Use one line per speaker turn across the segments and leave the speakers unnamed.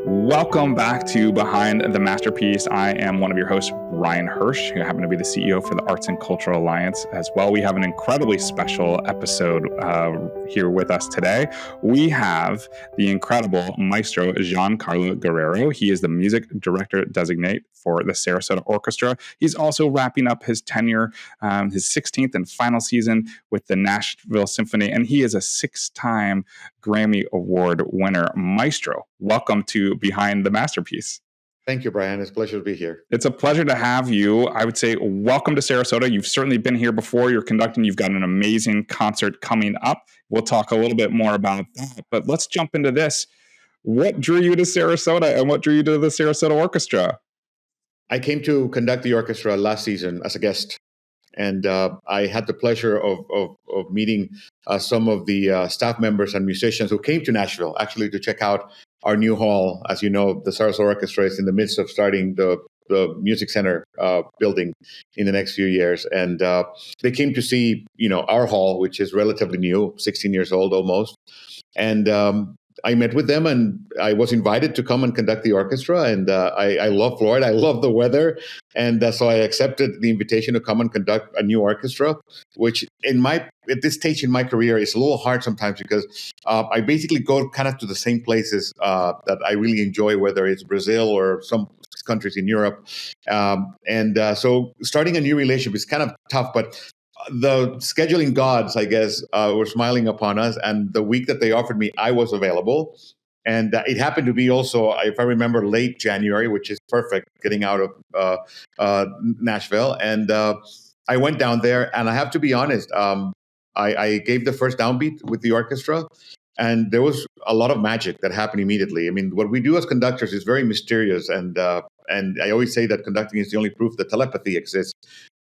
Welcome back to Behind the Masterpiece. I am one of your hosts, Brian Hersh, who happen to be the CEO for the Arts and Cultural Alliance as well. We have an incredibly special episode here with us today. We have the incredible Maestro Giancarlo Guerrero. He is the Music Director Designate for the Sarasota Orchestra. He's also wrapping up his tenure, his 16th and final season with the Nashville Symphony, and he is a 6-time Grammy Award winner. Maestro, welcome to Behind the Masterpiece.
Thank you, Brian. It's a pleasure to be here.
It's a pleasure to have you. I would say welcome to Sarasota. You've certainly been here before. You're conducting. You've got an amazing concert coming up. We'll talk a little bit more about that. But let's jump into this. What drew you to Sarasota and what drew you to the Sarasota Orchestra?
I came to conduct the orchestra last season as a guest. And I had the pleasure of meeting some of the staff members and musicians who came to Nashville, actually, to check out our new hall. As you know, the Sarasota Orchestra is in the midst of starting the music center building in the next few years. And they came to see, our hall, which is relatively new, 16 years old almost. And I met with them and I was invited to come and conduct the orchestra. And I love Florida. I love the weather. And so I accepted the invitation to come and conduct a new orchestra, which at this stage in my career is a little hard sometimes because I basically go kind of to the same places that I really enjoy, whether it's Brazil or some countries in Europe. So starting a new relationship is kind of tough, but the scheduling gods, I guess, were smiling upon us. And the week that they offered me, I was available. And it happened to be also, if I remember, late January, which is perfect, getting out of Nashville. And I went down there. And I have to be honest, I gave the first downbeat with the orchestra. And there was a lot of magic that happened immediately. I mean, what we do as conductors is very mysterious. And I always say that conducting is the only proof that telepathy exists.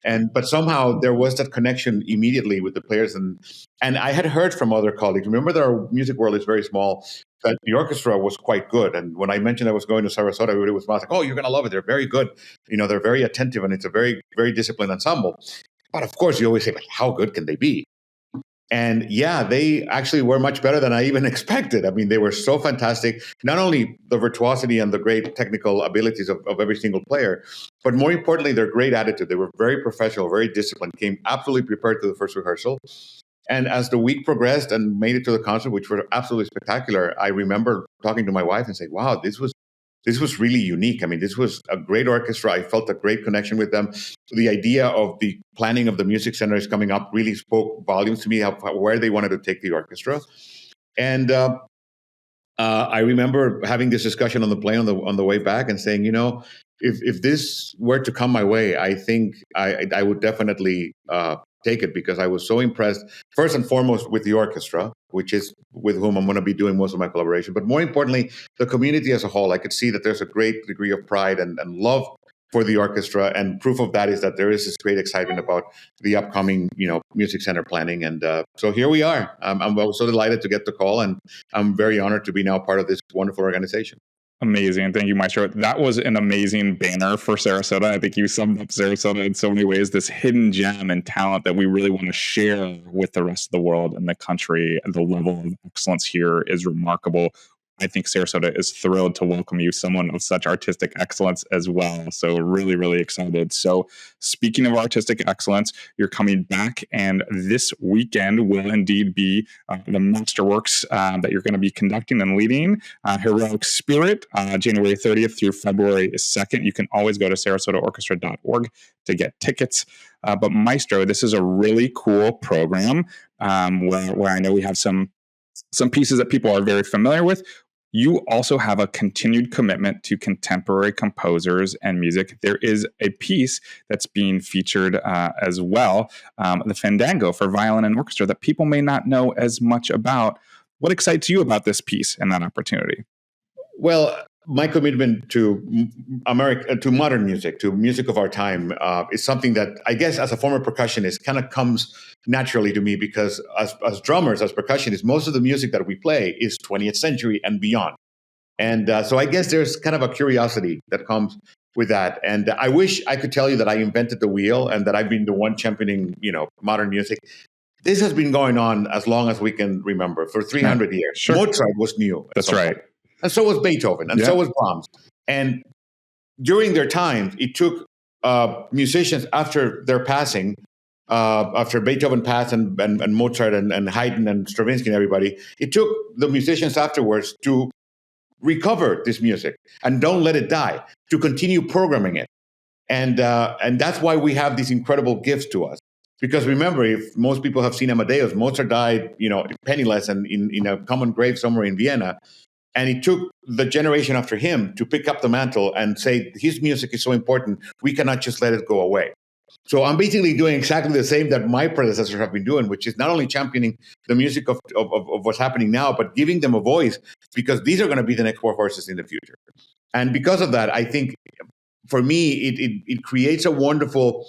But somehow there was that connection immediately with the players. And I had heard from other colleagues. Remember that our music world is very small, that the orchestra was quite good. And when I mentioned I was going to Sarasota, everybody was like, oh, you're going to love it. They're very good. They're very attentive and it's a very, very disciplined ensemble. But of course, you always say, how good can they be? And yeah, they actually were much better than I even expected. I mean, they were so fantastic. Not only the virtuosity and the great technical abilities of every single player, but more importantly, their great attitude. They were very professional, very disciplined, came absolutely prepared to the first rehearsal. And as the week progressed and made it to the concert, which were absolutely spectacular, I remember talking to my wife and saying, wow, this was really unique. I mean, this was a great orchestra. I felt a great connection with them. The idea of the planning of the music centers coming up really spoke volumes to me of where they wanted to take the orchestra. And I remember having this discussion on the plane on the way back and saying, if this were to come my way, I think I would definitely take it because I was so impressed, first and foremost, with the orchestra, which is with whom I'm going to be doing most of my collaboration. But more importantly, the community as a whole. I could see that there's a great degree of pride and love for the orchestra. And proof of that is that there is this great excitement about the upcoming, music center planning. And so here we are. I'm so delighted to get the call. And I'm very honored to be now part of this wonderful organization.
Amazing. Thank you, Maestro. That was an amazing banner for Sarasota. I think you summed up Sarasota in so many ways, this hidden gem and talent that we really want to share with the rest of the world and the country. The level of excellence here is remarkable. I think Sarasota is thrilled to welcome you, someone of such artistic excellence as well. So really, really excited. So speaking of artistic excellence, you're coming back, and this weekend will indeed be the Masterworks that you're going to be conducting and leading, Heroic Spirit, January 30th through February 2nd. You can always go to sarasotaorchestra.org to get tickets. But Maestro, this is a really cool program where I know we have some pieces that people are very familiar with. You also have a continued commitment to contemporary composers and music. There is a piece that's being featured as well, the Fandango for violin and orchestra, that people may not know as much about. What excites you about this piece and that opportunity?
Well, my commitment to modern music, to music of our time, is something that I guess as a former percussionist kind of comes naturally to me because as drummers, as percussionists, most of the music that we play is 20th century and beyond. And so I guess there's kind of a curiosity that comes with that. And I wish I could tell you that I invented the wheel and that I've been the one championing, modern music. This has been going on as long as we can remember, for 300 years.
Sure.
Mozart was new.
That's right.
And so was Beethoven, and so was Brahms. And during their time, it took musicians after their passing, after Beethoven passed and Mozart and Haydn and Stravinsky and everybody, it took the musicians afterwards to recover this music and don't let it die, to continue programming it. And that's why we have these incredible gifts to us. Because remember, if most people have seen Amadeus, Mozart died, penniless and in a common grave somewhere in Vienna. And it took the generation after him to pick up the mantle and say, his music is so important, we cannot just let it go away. So I'm basically doing exactly the same that my predecessors have been doing, which is not only championing the music of what's happening now, but giving them a voice, because these are going to be the next workhorses in the future. And because of that, I think for me, it creates a wonderful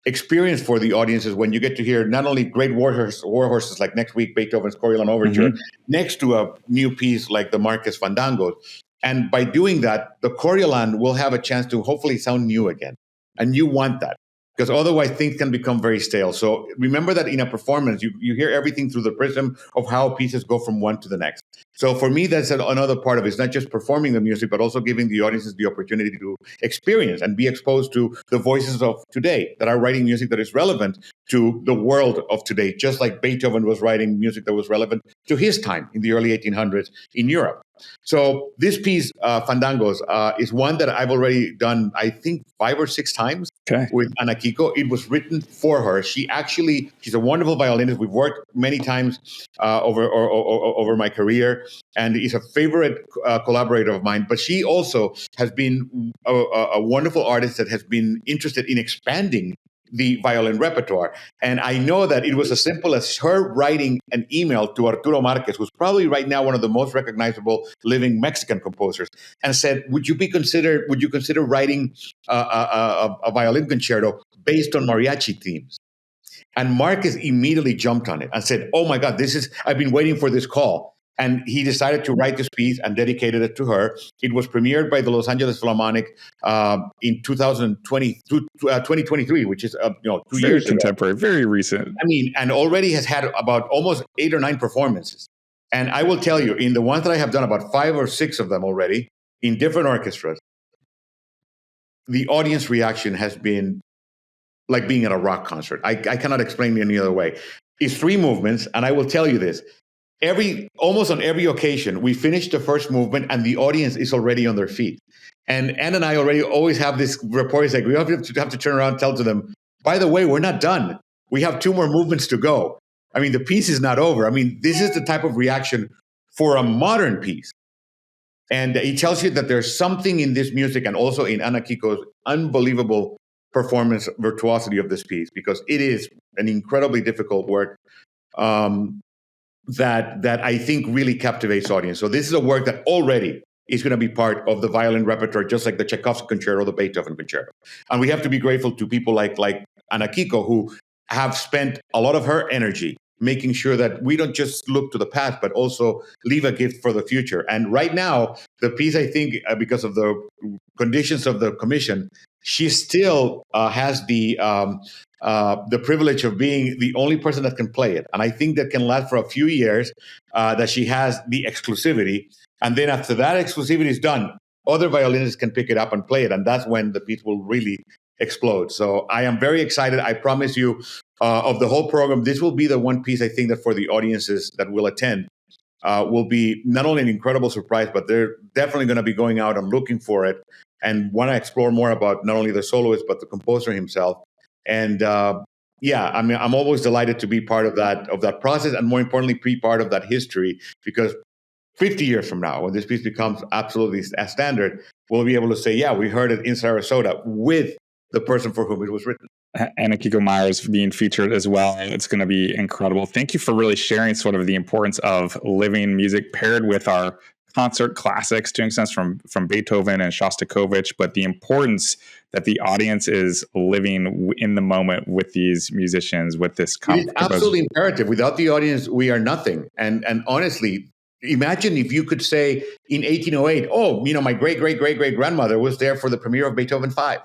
experience for the audiences when you get to hear not only great war horses like next week Beethoven's Coriolan Overture next to a new piece like the Marquez Fandangos. And by doing that, the Coriolan will have a chance to hopefully sound new again. And you want that, because otherwise things can become very stale. So remember that in a performance, you hear everything through the prism of how pieces go from one to the next. So for me, that's another part of it. It's not just performing the music, but also giving the audiences the opportunity to experience and be exposed to the voices of today that are writing music that is relevant to the world of today, just like Beethoven was writing music that was relevant to his time in the early 1800s in Europe. So this piece, Fandangos, is one that I've already done, I think, 5 or 6 times with Ana Kiko. It was written for her. She's a wonderful violinist. We've worked many times over my career, and is a favorite collaborator of mine. But she also has been a wonderful artist that has been interested in expanding the violin repertoire. And I know that it was as simple as her writing an email to Arturo Marquez, who's probably right now one of the most recognizable living Mexican composers, and said, would you consider writing a violin concerto based on mariachi themes? And Marquez immediately jumped on it and said, oh my God, I've been waiting for this call. And he decided to write this piece and dedicated it to her. It was premiered by the Los Angeles Philharmonic in 2023, which is 2 years
contemporary, ago. Very recent.
I mean, and already has had about almost 8 or 9 performances. And I will tell you, in the ones that I have done, about 5 or 6 of them already, in different orchestras, the audience reaction has been like being at a rock concert. I cannot explain it any other way. It's 3 movements, and I will tell you this. Almost on every occasion, we finish the first movement and the audience is already on their feet. And Anne and I always have this rapport. It's like we have to turn around and tell to them, by the way, we're not done. We have 2 more movements to go. I mean, the piece is not over. I mean, this is the type of reaction for a modern piece. And it tells you that there's something in this music and also in Ana Kiko's unbelievable performance virtuosity of this piece, because it is an incredibly difficult work. That I think really captivates audience. So this is a work that already is going to be part of the violin repertoire, just like the Tchaikovsky concerto, the Beethoven concerto. And we have to be grateful to people like Ana Kiko, who have spent a lot of her energy making sure that we don't just look to the past, but also leave a gift for the future. And right now, the piece, I think, because of the conditions of the commission, she still has the privilege of being the only person that can play it. And I think that can last for a few years, that she has the exclusivity. And then after that exclusivity is done, other violinists can pick it up and play it. And that's when the piece will really explode. So I am very excited. I promise you, of the whole program, this will be the one piece I think that for the audiences that will attend will be not only an incredible surprise, but they're definitely going to be going out and looking for it and want to explore more about not only the soloist, but the composer himself. And yeah, I mean, I'm always delighted to be part of that process, and more importantly, be part of that history, because 50 years from now, when this piece becomes absolutely a standard, we'll be able to say, yeah, we heard it in Sarasota with the person for whom it was written.
Ana Kiko Myers being featured as well. It's going to be incredible. Thank you for really sharing sort of the importance of living music paired with our concert classics, to an extent from Beethoven and Shostakovich, but the importance that the audience is living in the moment with these musicians, with this
It's absolutely imperative. Without the audience, we are nothing. And honestly, imagine if you could say in 1808, oh, my great-great-great-great-grandmother was there for the premiere of Beethoven 5.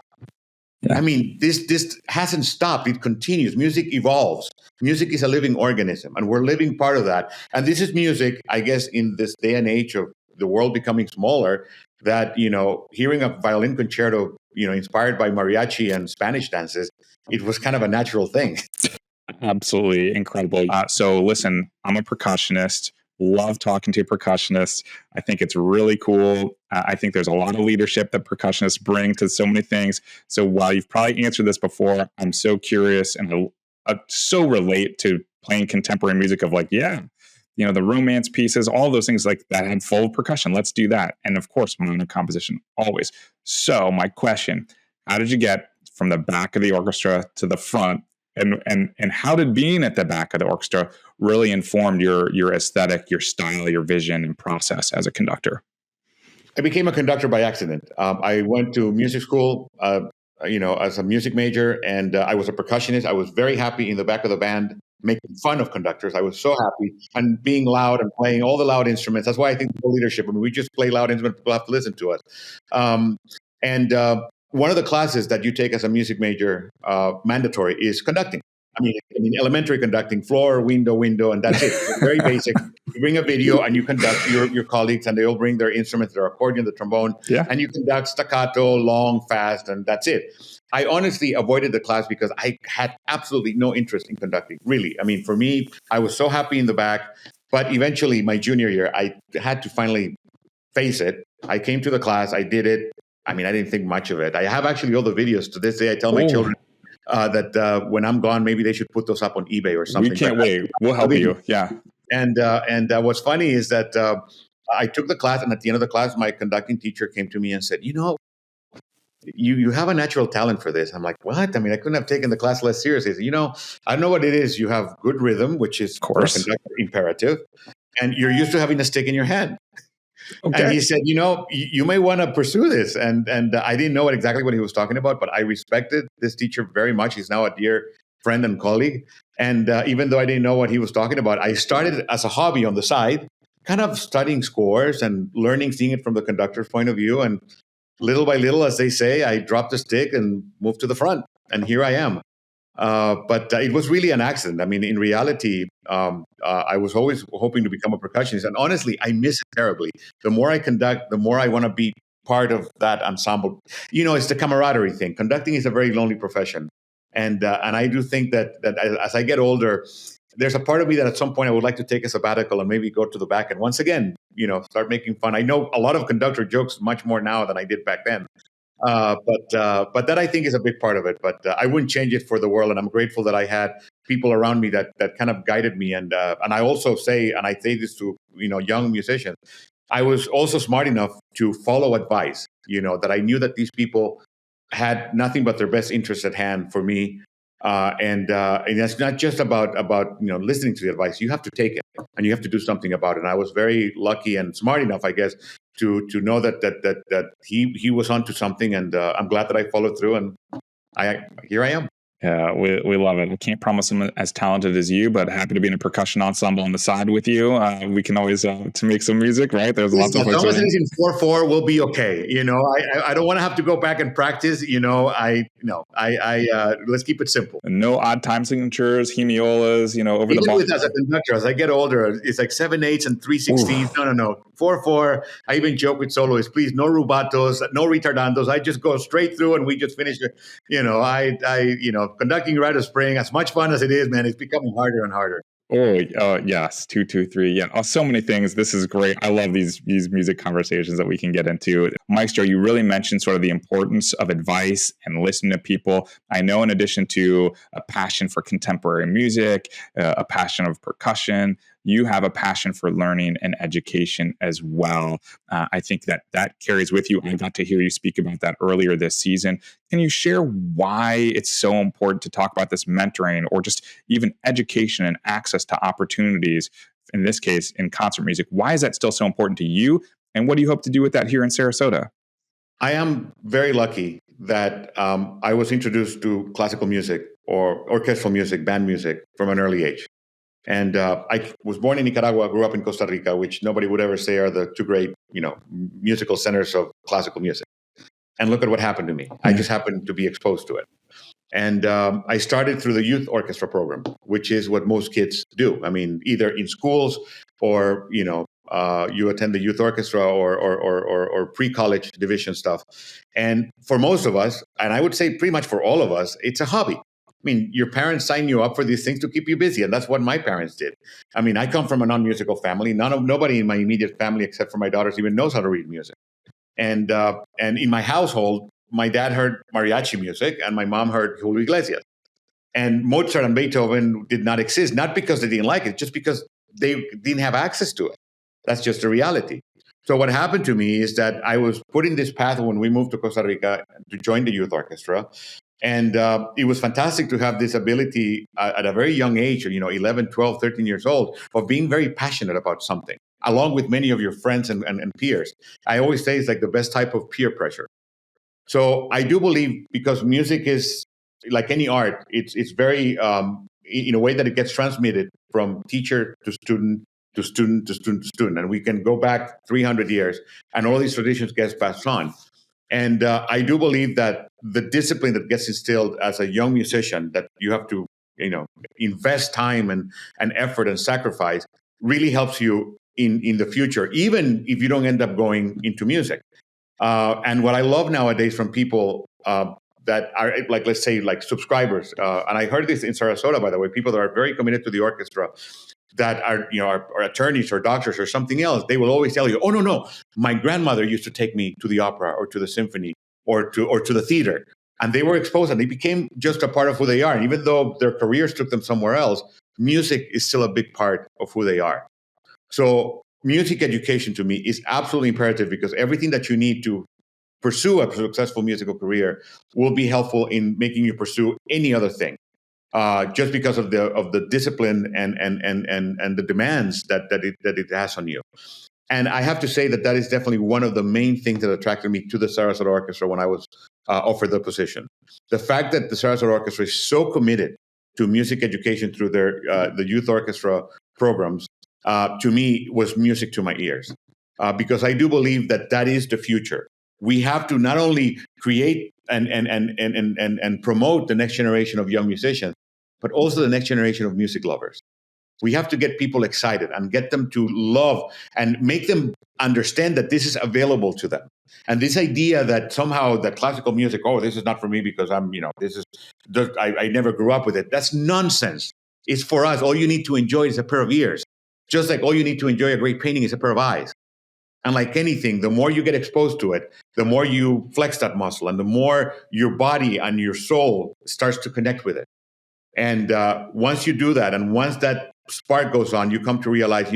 Yeah. I mean, this hasn't stopped. It continues. Music evolves. Music is a living organism, and we're living part of that. And this is music, I guess, in this day and age of the world becoming smaller, that, hearing a violin concerto, inspired by mariachi and Spanish dances, it was kind of a natural thing.
Absolutely incredible. So listen, I'm a percussionist. Love talking to percussionists. I think it's really cool. I think there's a lot of leadership that percussionists bring to so many things. So while you've probably answered this before, I'm so curious and I so relate to playing contemporary music of like, yeah, the romance pieces, all those things like that have full percussion. Let's do that. And of course, minor composition always. So my question, how did you get from the back of the orchestra to the front? And how did being at the back of the orchestra really informed your aesthetic, your style, your vision, and process as a conductor?
I became a conductor by accident. I went to music school, as a music major, and I was a percussionist. I was very happy in the back of the band, making fun of conductors. I was so happy, and being loud and playing all the loud instruments. That's why I think the leadership. I mean, we just play loud instruments; people have to listen to us. And one of the classes that you take as a music major, mandatory, is conducting. I mean, elementary conducting, floor, window, and that's it. It's very basic. You bring a video and you conduct your colleagues, and they all bring their instruments, their accordion, the trombone, and you conduct staccato, long, fast, and that's it. I honestly avoided the class because I had absolutely no interest in conducting, really. I mean, for me, I was so happy in the back, but eventually my junior year, I had to finally face it. I came to the class, I did it. I mean, I didn't think much of it. I have actually all the videos to this day. I tell my children that when I'm gone, maybe they should put those up on eBay or something.
We can't wait. We'll help you. Yeah.
And what's funny is that I took the class, and at the end of the class, my conducting teacher came to me and said, you have a natural talent for this. I'm like, what? I mean, I couldn't have taken the class less seriously. He said, I know what it is. You have good rhythm, which is, of course, for a conductor imperative, and you're used to having a stick in your hand. Okay. And he said, you may want to pursue this. And I didn't know exactly what he was talking about, but I respected this teacher very much. He's now a dear friend and colleague. And even though I didn't know what he was talking about, I started as a hobby on the side, kind of studying scores and learning, seeing it from the conductor's point of view. And little by little, as they say, I dropped the stick and moved to the front. And here I am. But it was really an accident. I mean, in reality, I was always hoping to become a percussionist. And honestly, I miss it terribly. The more I conduct, the more I want to be part of that ensemble. It's the camaraderie thing. Conducting is a very lonely profession. And I do think that as I get older, there's a part of me that at some point I would like to take a sabbatical and maybe go to the back and once again, start making fun. I know a lot of conductor jokes much more now than I did back then. But that I think is a big part of it. But I wouldn't change it for the world, and I'm grateful that I had people around me that kind of guided me. And I also say, and I say this to young musicians, I was also smart enough to follow advice. That I knew that these people had nothing but their best interest at hand for me. And it's not just about listening to the advice. You have to take it and you have to do something about it. And I was very lucky and smart enough, I guess, to know that he was onto something, and I'm glad that I followed through, and here I am.
Yeah, we love it. We can't promise him as talented as you, but happy to be in a percussion ensemble on the side with you. We can always to make some music, right? There's lots of folks.
As long as it's in 4/4, we'll be okay. I don't want to have to go back and practice. Let's keep it simple.
No odd time signatures, hemiolas. Over
even
the
with as a conductor, as I get older, it's like 7/8 and 3/16. No. 4/4. I even joke with soloists, please, no rubatos, no retardandos. I just go straight through and we just finish it. Conducting Rite of Spring, as much fun as it is, man, it's becoming harder and harder.
Oh, yes. 2, 2, 3. Yeah. Oh, so many things. This is great. I love these music conversations that we can get into. Maestro, you really mentioned sort of the importance of advice and listening to people. I know in addition to a passion for contemporary music, a passion of percussion, you have a passion for learning and education as well. I think that carries with you. I got to hear you speak about that earlier this season. Can you share why it's so important to talk about this mentoring or just even education and access to opportunities, in this case, in concert music? Why is that still so important to you? And what do you hope to do with that here in Sarasota?
I am very lucky that I was introduced to classical music or orchestral music, band music from an early age. And I was born in Nicaragua, grew up in Costa Rica, which nobody would ever say are the two great, musical centers of classical music. And look at what happened to me. I just happened to be exposed to it. And I started through the youth orchestra program, which is what most kids do. I mean, either in schools or, you attend the youth orchestra or pre-college division stuff. And for most of us, and I would say pretty much for all of us, it's a hobby. I mean, your parents sign you up for these things to keep you busy, and that's what my parents did. I mean, I come from a non-musical family. Nobody in my immediate family, except for my daughters, even knows how to read music. And in my household, my dad heard mariachi music, and my mom heard Julio Iglesias. And Mozart and Beethoven did not exist, not because they didn't like it, just because they didn't have access to it. That's just the reality. So what happened to me is that I was put in this path when we moved to Costa Rica to join the youth orchestra. And it was fantastic to have this ability at a very young age, 11, 12, 13 years old, of being very passionate about something, along with many of your friends and peers. I always say it's like the best type of peer pressure. So I do believe, because music is like any art, it's very, in a way that it gets transmitted from teacher to student to student to student to student. And we can go back 300 years and all these traditions get passed on. And I do believe that the discipline that gets instilled as a young musician, that you have to, invest time and effort and sacrifice, really helps you in the future, even if you don't end up going into music. And what I love nowadays from people that are like, let's say, like subscribers, and I heard this in Sarasota, by the way, people that are very committed to the orchestra, that are attorneys or doctors or something else, they will always tell you, "Oh no, my grandmother used to take me to the opera or to the symphony or to the theater," and they were exposed and they became just a part of who they are. And even though their careers took them somewhere else, music is still a big part of who they are. So music education to me is absolutely imperative, because everything that you need to pursue a successful musical career will be helpful in making you pursue any other thing. Just because of the discipline and the demands that it has on you. And I have to say that is definitely one of the main things that attracted me to the Sarasota Orchestra when I was offered the position. The fact that the Sarasota Orchestra is so committed to music education through their the youth orchestra programs, to me was music to my ears, because I do believe that is the future. We have to not only create and promote the next generation of young musicians, but also the next generation of music lovers. We have to get people excited and get them to love and make them understand that this is available to them. And this idea that somehow that classical music, oh, this is not for me because I never grew up with it. That's nonsense. It's for us. All you need to enjoy is a pair of ears. Just like all you need to enjoy a great painting is a pair of eyes. And like anything, the more you get exposed to it, the more you flex that muscle and the more your body and your soul starts to connect with it. And once you do that, and once that spark goes on, you come to realize,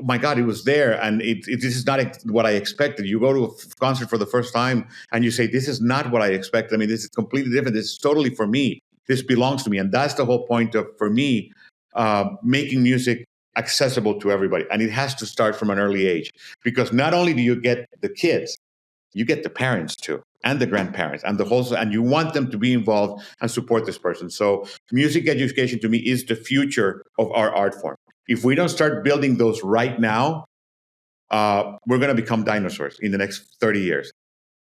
my God, it was there. And this is not what I expected. You go to a concert for the first time and you say, this is not what I expected. I mean, this is completely different. This is totally for me. This belongs to me. And that's the whole point of, for me, making music accessible to everybody. And it has to start from an early age, because not only do you get the kids, you get the parents too, and the grandparents and and you want them to be involved and support this person. So music education to me is the future of our art form. If we don't start building those right now, we're going to become dinosaurs in the next 30 years.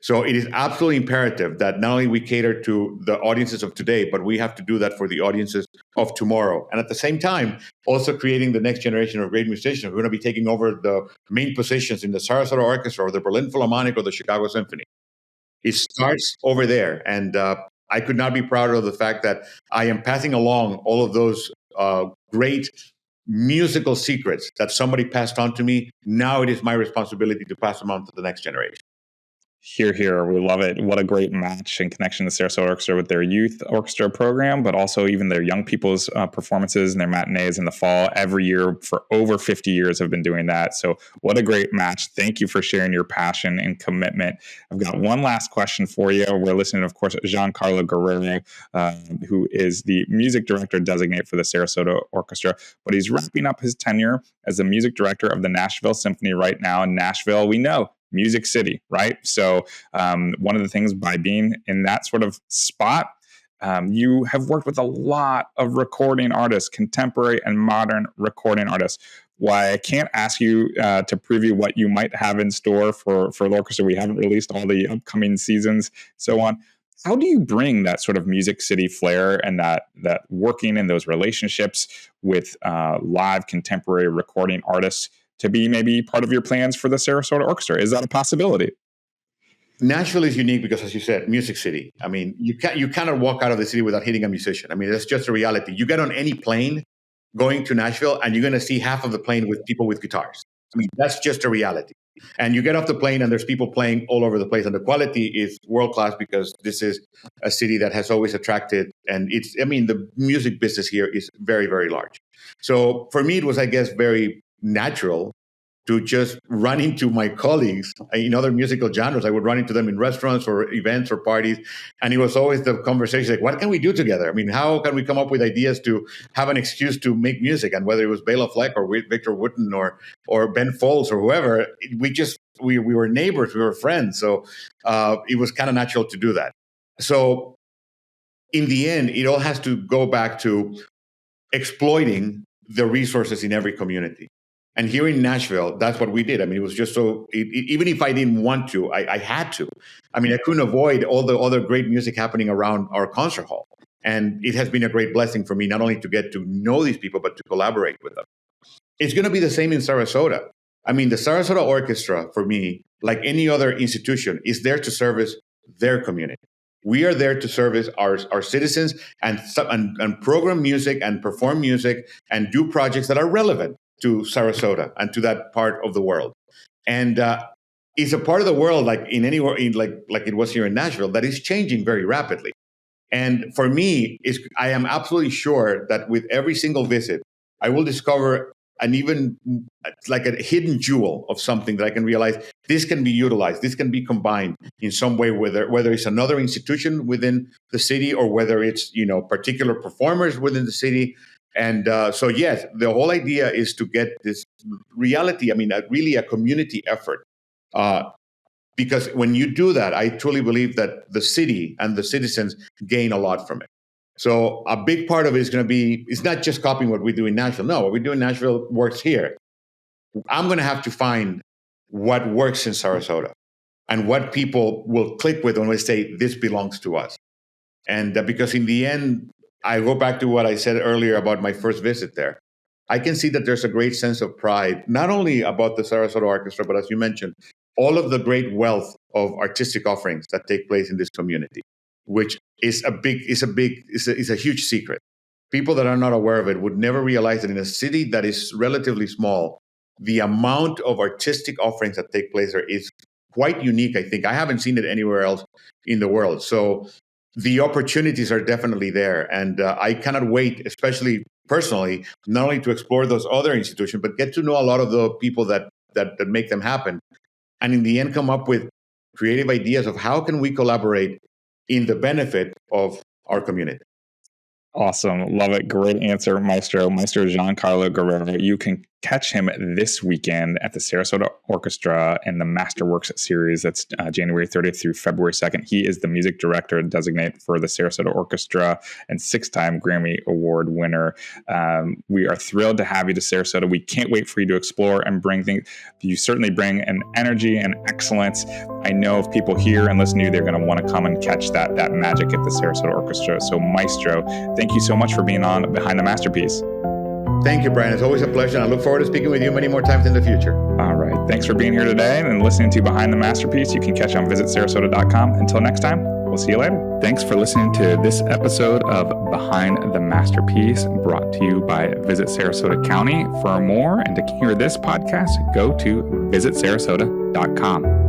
So it is absolutely imperative that not only we cater to the audiences of today, but we have to do that for the audiences of tomorrow. And at the same time, also creating the next generation of great musicians who are going to be taking over the main positions in the Sarasota Orchestra or the Berlin Philharmonic or the Chicago Symphony. It starts over there. And I could not be prouder of the fact that I am passing along all of those great musical secrets that somebody passed on to me. Now it is my responsibility to pass them on to the next generation.
Hear, hear. We love it. What a great match and connection to Sarasota Orchestra with their youth orchestra program, but also even their young people's performances and their matinees in the fall. Every year for over 50 years have been doing that. So what a great match. Thank you for sharing your passion and commitment. I've got one last question for you. We're listening, of course, Giancarlo Guerrero, who is the music director designate for the Sarasota Orchestra, but he's wrapping up his tenure as the music director of the Nashville Symphony right now. In Nashville, we know, Music City, right? So one of the things by being in that sort of spot, you have worked with a lot of recording artists, contemporary and modern recording artists. Why I can't ask you to preview what you might have in store for the orchestra. We haven't released all the upcoming seasons, so on. How do you bring that sort of Music City flair and that working in those relationships with live contemporary recording artists to be maybe part of your plans for the Sarasota Orchestra? Is that a possibility?
Nashville is unique because, as you said, music city. I mean, you cannot walk out of the city without hitting a musician. I mean, that's just a reality. You get on any plane going to Nashville, and you're going to see half of the plane with people with guitars. I mean, that's just a reality. And you get off the plane, and there's people playing all over the place, and the quality is world class because this is a city that has always attracted. And the music business here is very, very large. So for me, it was, I guess, very natural to just run into my colleagues in other musical genres. I would run into them in restaurants or events or parties. And it was always the conversation like, what can we do together? I mean, how can we come up with ideas to have an excuse to make music? And whether it was Bela Fleck or Victor Wooten or Ben Folds or whoever, we were neighbors, we were friends. So it was kind of natural to do that. So in the end, it all has to go back to exploiting the resources in every community. And here in Nashville, that's what we did. I mean, it was just even if I didn't want to, I had to. I mean, I couldn't avoid all the other great music happening around our concert hall. And it has been a great blessing for me, not only to get to know these people, but to collaborate with them. It's going to be the same in Sarasota. I mean, the Sarasota Orchestra, for me, like any other institution, is there to service their community. We are there to service our citizens and program music and perform music and do projects that are relevant to Sarasota and to that part of the world. And it's a part of the world, like in anywhere, like it was here in Nashville, that is changing very rapidly. And for me, I am absolutely sure that with every single visit, I will discover an even like a hidden jewel of something that I can realize this can be utilized, this can be combined in some way, whether it's another institution within the city or whether it's particular performers within the city. And so, yes, the whole idea is to get this reality, really a community effort. Because when you do that, I truly believe that the city and the citizens gain a lot from it. So a big part of it is going to be, it's not just copying what we do in Nashville. No, what we do in Nashville works here. I'm going to have to find what works in Sarasota and what people will click with when we say this belongs to us. And because in the end, I go back to what I said earlier about my first visit there. I can see that there's a great sense of pride, not only about the Sarasota Orchestra, but as you mentioned, all of the great wealth of artistic offerings that take place in this community, which is a huge secret. People that are not aware of it would never realize that in a city that is relatively small, the amount of artistic offerings that take place there is quite unique, I think. I haven't seen it anywhere else in the world. So the opportunities are definitely there. And I cannot wait, especially personally, not only to explore those other institutions, but get to know a lot of the people that make them happen. And in the end, come up with creative ideas of how can we collaborate in the benefit of our community.
Awesome. Love it. Great answer, Maestro Giancarlo Guerrero. You can catch him this weekend at the Sarasota Orchestra in the Masterworks series. That's January 30th through February 2nd. He is the music director designate for the Sarasota Orchestra and 6-time Grammy Award winner. We are thrilled to have you to Sarasota. We can't wait for you to explore and bring things. You certainly bring an energy and excellence. I know if people hear and listen to you, they're going to want to come and catch that magic at the Sarasota Orchestra. So Maestro, thank you so much for being on Behind the Masterpiece.
Thank you, Brian. It's always a pleasure. And I look forward to speaking with you many more times in the future.
All right. Thanks for being here today and listening to Behind the Masterpiece. You can catch on visitsarasota.com. Until next time, we'll see you later. Thanks for listening to this episode of Behind the Masterpiece, brought to you by Visit Sarasota County. For more and to hear this podcast, go to visitsarasota.com.